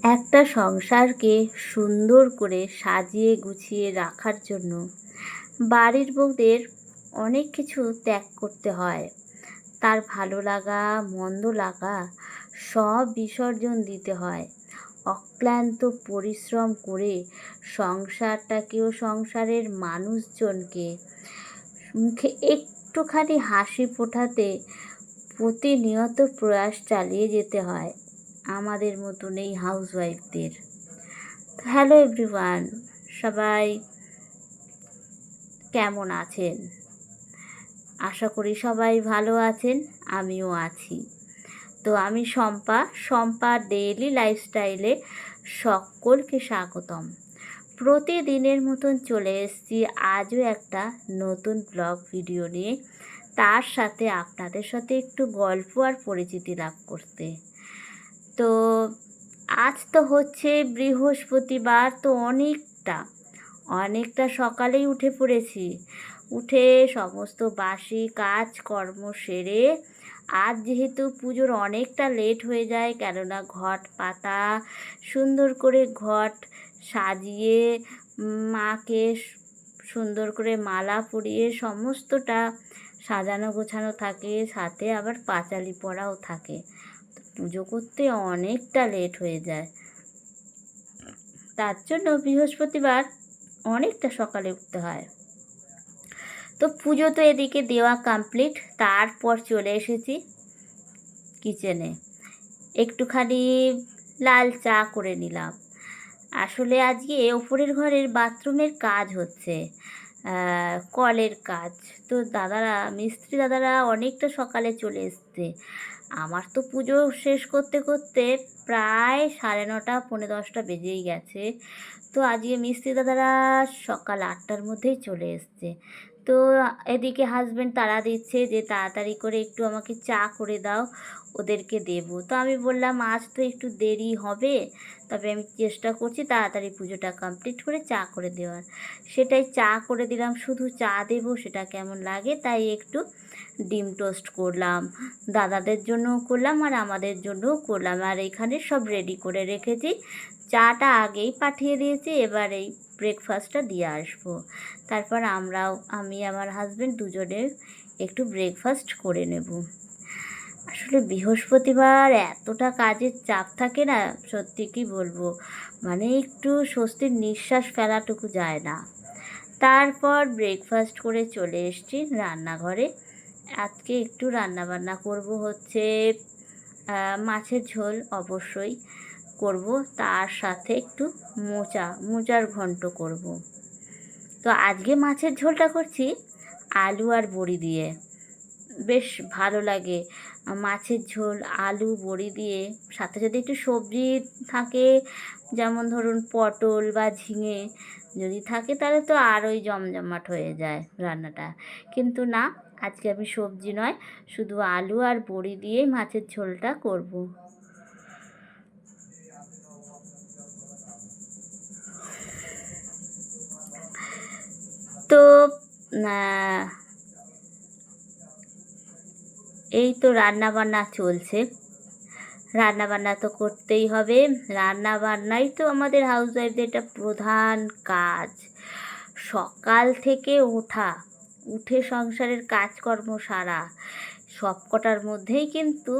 একটা সংসারকে সুন্দর করে সাজিয়ে গুছিয়ে রাখার জন্য বাড়ির বউদের অনেক কিছু ত্যাগ করতে হয়। তার ভালো লাগা মন্দ লাগা সব বিসর্জন দিতে হয়। অক্লান্ত পরিশ্রম করে সংসারটাকেও সংসারের মানুষজনকে মুখে একটুখানি হাসি ফোটাতে প্রতিনিয়ত প্রয়াস চালিয়ে যেতে হয় আমাদের মতন এই হাউসওয়াইফদের। হ্যালো এভরিওয়ান, সবাই কেমন আছেন? আশা করি সবাই ভালো আছেন, আমিও আছি। তো আমি শম্পা ডেইলি লাইফস্টাইলে সকলকে স্বাগতম। প্রতিদিনের মতন চলে এসেছি আজও একটা নতুন ব্লগ ভিডিও নিয়ে, তার সাথে আপনাদের সাথে একটু গল্প আর পরিচিতি লাভ করতে। তো আজ তো হচ্ছে বৃহস্পতিবার, তো অনেকটা সকালেই উঠে পড়েছি। উঠে সমস্ত বাসি কাজকর্ম সেরে, আজ যেহেতু পুজোর অনেকটা লেট হয়ে যায়, কেননা ঘট পাতা সুন্দর করে ঘট সাজিয়ে মাকে সুন্দর করে মালা পরিয়ে সমস্তটা সাজানো গোছানো থাকে, সাথে আবার পাঁচালি পরাও থাকে। পুজো করতে অনেকটা লেট হয়ে যায়, তার জন্য বৃহস্পতিবার অনেকটা সকালে উঠতে হয়। তো পুজো তো এদিকে দেওয়া কমপ্লিট, তারপর চলে এসেছি কিচেনে। একটুখানি লাল চা করে নিলাম। আসলে আজকে ওপরের ঘরের বাথরুমের কাজ হচ্ছে, কলের কাজ। তো মিস্ত্রি দাদারা অনেকটা সকালে চলে এসছে। আমার তো পুজো শেষ করতে করতে প্রায় 9:30 10:45 বেজেই গেছে। তো আজকে মিস্ত্রি দাদারা সকাল 8টার মধ্যেই চলে এসছে। তো এদিকে হাজব্যান্ড তাড়া দিচ্ছে যে তাড়াতাড়ি করে একটু আমাকে চা করে দাও, ওদেরকে দেবো। তো আমি বললাম আজ তো একটু দেরি হবে, তবে আমি চেষ্টা করছি তাড়াতাড়ি পুজোটা কমপ্লিট করে চা করে দেওয়ার। সেটাই চা করে দিলাম। শুধু চা দেবো সেটা কেমন লাগে, তাই একটু ডিম টোস্ট করলাম, দাদাদের জন্যও করলাম আর আমাদের জন্যও করলাম। আর এখানে সব রেডি করে রেখেছি, চাটা আগেই পাঠিয়ে দিয়েছি, এবার এই ব্রেকফাস্টটা দিয়ে আসবো। তারপর আমি আমার হাজব্যান্ড দুজনে একটু ব্রেকফাস্ট করে নেব। আসলে বৃহস্পতিবার এতটা কাজের চাপ থাকে না, সত্যি কি বলবো, মানে একটু স্বস্তির নিঃশ্বাস ফেলাটুকু যায় না। তারপর ব্রেকফাস্ট করে চলে এসেছি রান্নাঘরে। আজকে একটু রান্নাবান্না করব, হচ্ছে মাছের ঝোল অবশ্যই করব, তার সাথে একটু মোচার ঘন্ট করব। তো আজকে মাছের ঝোলটা করছি আলু আর বড়ি দিয়ে, বেশ ভালো লাগে মাছের ঝোল আলু বড়ি দিয়ে। সাথে যদি একটু সবজি থাকে, যেমন ধরুন পটল বা ঝিঙে যদি থাকে, তাহলে তো আরোই জমজমাট হয়ে যায় রান্নাটা। কিন্তু না, আজকে আমি সবজি নয়, শুধু আলু আর বড়ি দিয়েই মাছের ঝোলটা করব। তো এই তো রান্নাবান্না চলছে। রান্নাবান্না তো করতেই হবে, রান্নাবান্নাই তো আমাদের হাউসওয়াইফদের একটা প্রধান কাজ। সকাল থেকে উঠে সংসারের কাজকর্ম সারা, সবকটার মধ্যেই কিন্তু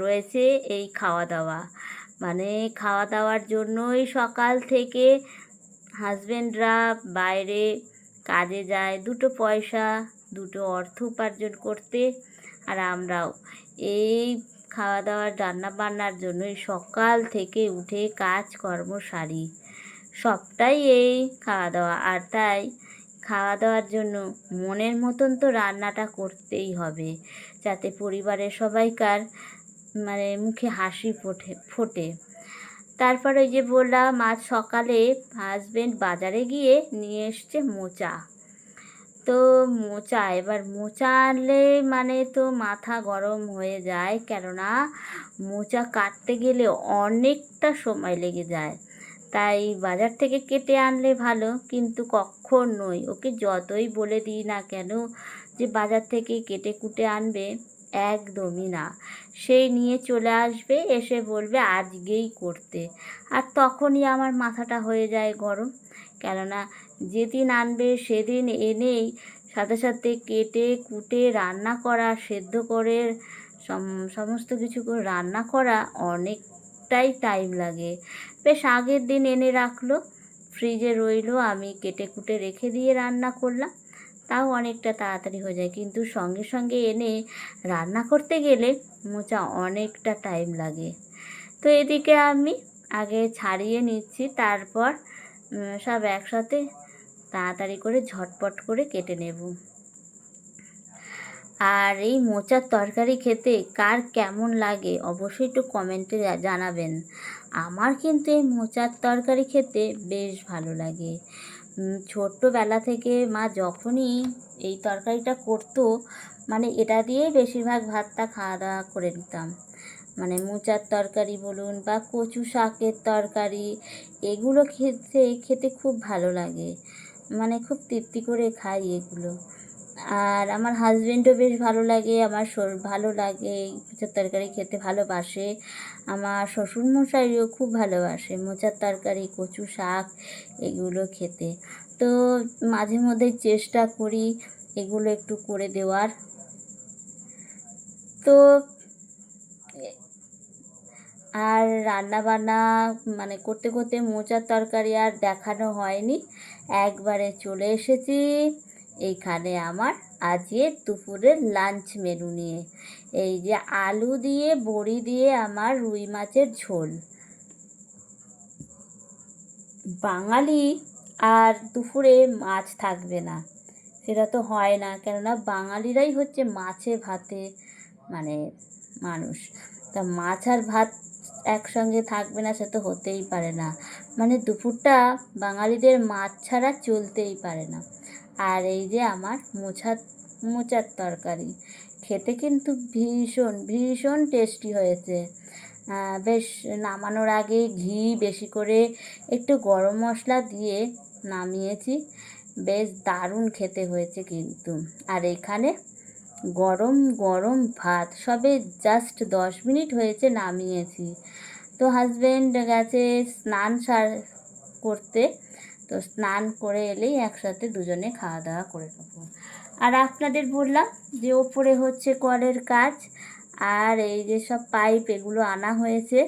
রয়েছে এই খাওয়া দাওয়া। মানে খাওয়া দাওয়ার জন্যই সকাল থেকে হাজবেন্ডরা বাইরে কাজে যায়, দুটো পয়সা দুটো অর্থ উপার্জন করতে। আর আমরাও এই খাওয়া দাওয়ার রান্না বান্নার জন্যই সকাল থেকে উঠে কাজকর্ম সারি, সবটাই এই খাওয়া দাওয়া। আর তাই খাওয়া দাওয়ার জন্য মনের মতন তো রান্নাটা করতেই হবে, যাতে পরিবারের সবাইকার মানে মুখে হাসি ফোটে। তারপর ওই যে বললাম, আজ সকালে হাজবেন্ড বাজারে গিয়ে নিয়ে এসছে মোচা। তো এবার মোচা আনলে মানে তো মাথা গরম হয়ে যায়, কেননা মোচা কাটতে গেলে অনেকটা সময় লেগে যায়। তাই বাজার থেকে কেটে আনলে ভালো, কিন্তু কখনোই ওকে যতই বলে দিই না কেন যে বাজার থেকে কেটে কুটে আনবে, একদমই না। সেই নিয়ে চলে আসবে, এসে বলবে আজকেই করতে। আর তখনই আমার মাথাটা হয়ে যায় গরম। কেননা যেদিন আনবে সেদিন এনেই সাথে সাথে কেটে কুটে রান্না করা, সেদ্ধ করে সমস্ত কিছু করে রান্না করা অনেকটাই টাইম লাগে। বেশ আগের দিন এনে রাখলো, ফ্রিজে রইলো, আমি কেটে কুটে রেখে দিয়ে রান্না করলাম, তাও অনেকটা তাড়াতাড়ি হয়ে যায়। কিন্তু সঙ্গে সঙ্গে এনে রান্না করতে গেলে মোচা অনেকটা টাইম লাগে। তো এদিকে আমি আগে ছাড়িয়ে নিচ্ছি, তারপর সব একসাথে তাড়াতাড়ি করে ঝটপট করে কেটে নেব। আর এই মোচার তরকারি খেতে কার কেমন লাগে অবশ্যই একটু কমেন্টে জানাবেন। আমার কিন্তু এই মোচার তরকারি খেতে বেশ ভালো লাগে। ছোট্টবেলা থেকে মা যখনই এই তরকারিটা করতো, মানে এটা দিয়েই বেশিরভাগ ভাতটা খাওয়া দাওয়া করে নিতাম। মানে মোচার তরকারি বলুন বা কচু শাকের তরকারি, এগুলো খেতে খুব ভালো লাগে, মানে খুব তৃপ্তি করে খাই এগুলো। আর আমার হাজবেন্ডও বেশ ভালো লাগে, আমার ভালো লাগে, এই মোচার তরকারি খেতে ভালোবাসে। আমার শ্বশুরমশাইও খুব ভালোবাসে মোচার তরকারি, কচু শাক এগুলো খেতে। তো মাঝে মধ্যে চেষ্টা করি এগুলো একটু করে দেওয়ার। তো আর রান্নাবান্না মানে করতে করতে মোচার তরকারি আর দেখানো হয়নি, একবারে চলে এসেছি এইখানে আমার আজকে দুপুরের লাঞ্চ মেনু নিয়ে। এই যে আলু দিয়ে বড়ি দিয়ে আমার রুই মাছের ঝোল। বাঙালি আর দুপুরে মাছ থাকবে না সেটা তো হয় না, কেননা বাঙালিরাই হচ্ছে মাছে ভাতে মানে মানুষ। তা মাছ আর ভাত একসঙ্গে থাকবে না সে তো হতেই পারে না। মানে দুপুরটা বাঙালিদের মাছ ছাড়া চলতেই পারে না। আর এই যে আমার মোচার তরকারি খেতে কিন্তু ভীষণ ভীষণ টেস্টি হয়েছে। বেশ নামানোর আগে ঘি বেশি করে একটু গরম মশলা দিয়ে নামিয়েছি, বেশ দারুণ খেতে হয়েছে কিন্তু। আর এখানে গরম গরম ভাত, সবে জাস্ট 10 মিনিট হয়েছে নামিয়েছি। তো হাজব্যান্ড গেছে স্নান করতে, তো স্নান করে এলেই একসাথে দুজনে খাওয়া দাওয়া করে নেবো। আর আপনাদের বললাম যে ওপরে হচ্ছে কলের কাজ, আর এই যে সব পাইপ এগুলো আনা হয়েছে,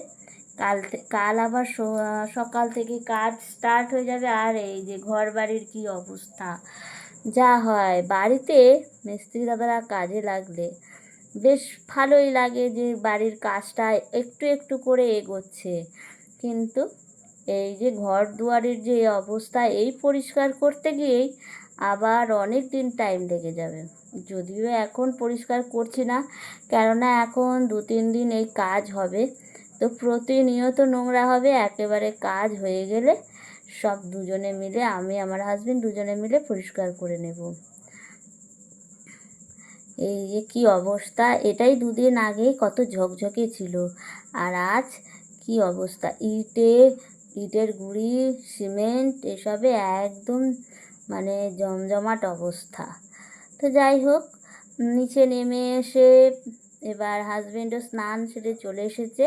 কাল আবার সকাল থেকে কাজ স্টার্ট হয়ে যাবে। আর এই যে ঘর বাড়ির কী অবস্থা যা হয়, বাড়িতে মিস্ত্রি দাদারা কাজে লাগলে বেশ ভালোই লাগে যে বাড়ির কাজটা একটু একটু করে এগোচ্ছে। কিন্তু এই যে ঘর দুয়ারের যে অবস্থা, এই পরিষ্কার করতে গিয়েই আবার অনেক দিন টাইম লেগে যাবে। যদিও এখন পরিষ্কার করছি না, কেননা এখন 2-3 দিন এই কাজ হবে, তো প্রতিনিয়ত নোংরা হবে। একেবারে কাজ হয়ে গেলে সব দুজনে মিলে, আমি আমার হাজবেন্ড দুজনে মিলে পরিষ্কার করে নেব। এই যে কী অবস্থা, এটাই 2 দিন আগে কত ঝকঝকে ছিল, আর আজ কি অবস্থা, ইটের গুঁড়ি সিমেন্ট এসবে একদম মানে জমজমাট অবস্থা। তো যাই হোক, নিচে নেমে এসে এবার হাজবেন্ডও স্নান সেরে চলে এসেছে,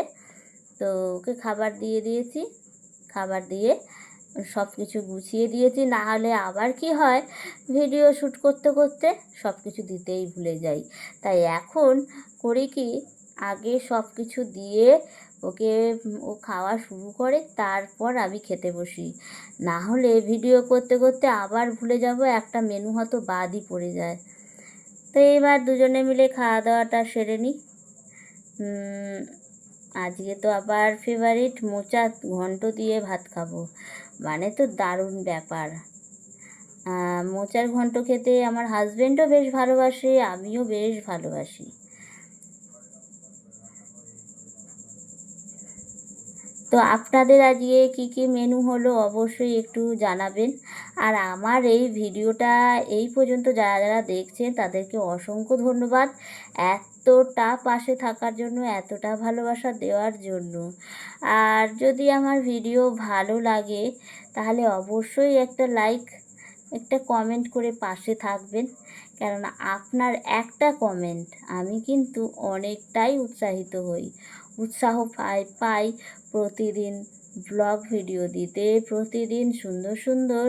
তো ওকে খাবার দিয়ে দিয়েছি, খাবার দিয়ে সব কিছু গুছিয়ে দিয়েছি। না হলে আবার কি হয়, ভিডিও শ্যুট করতে করতে সব কিছু দিতেই ভুলে যাই। তাই এখন করি কি, আগে সব কিছু দিয়ে ওকে ও খাওয়া শুরু করে, তারপর আমি খেতে বসি। না হলে ভিডিও করতে করতে আবার ভুলে যাব, একটা মেনু হয়তো বাদই পড়ে যায়। তো এবার দুজনে মিলে খাওয়া দাওয়াটা সেরে নিই। আজকে তো আবার ফেভারিট মোচা ঘন্ট দিয়ে ভাত খাবো, মানে তো দারুণ ব্যাপার। মোচার ঘন্ট খেতে আমার হাজবেন্ডও বেশ ভালোবাসে, আমিও বেশ ভালোবাসি। তো আপনাদের আজকে কী কী মেনু হলো অবশ্যই একটু জানাবেন। আর আমার এই ভিডিওটা এই পর্যন্ত যারা যারা দেখছেন তাদেরকে অসংখ্য ধন্যবাদ, এতটা পাশে থাকার জন্য, এতটা ভালোবাসা দেওয়ার জন্য। আর যদি আমার ভিডিও ভালো লাগে তাহলে অবশ্যই একটা লাইক, একটা কমেন্ট করে পাশে থাকবেন, কেননা আপনার একটা কমেন্ট আমি কিন্তু অনেকটাই উৎসাহিত হই, উৎসাহ পাই প্রতিদিন ব্লগ ভিডিও দিতে, প্রতিদিন সুন্দর সুন্দর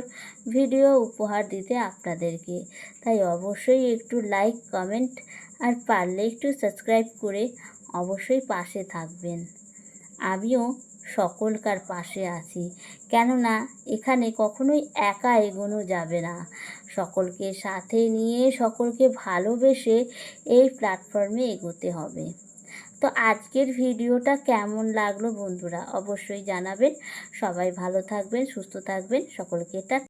ভিডিও উপহার দিতে আপনাদেরকে। তাই অবশ্যই একটু লাইক, কমেন্ট আর পারলে একটু সাবস্ক্রাইব করে অবশ্যই পাশে থাকবেন। আমিও সকলকার পাশে আছি, কেননা এখানে কখনোই একা এগোনো যাবে না। সকলকে সাথে নিয়ে, সকলকে ভালোবেসে এই প্ল্যাটফর্মে এগোতে হবে। তো আজকের ভিডিওটা কেমন লাগলো বন্ধুরা অবশ্যই জানাবেন। সবাই ভালো থাকবেন, সুস্থ থাকবেন, সকলকে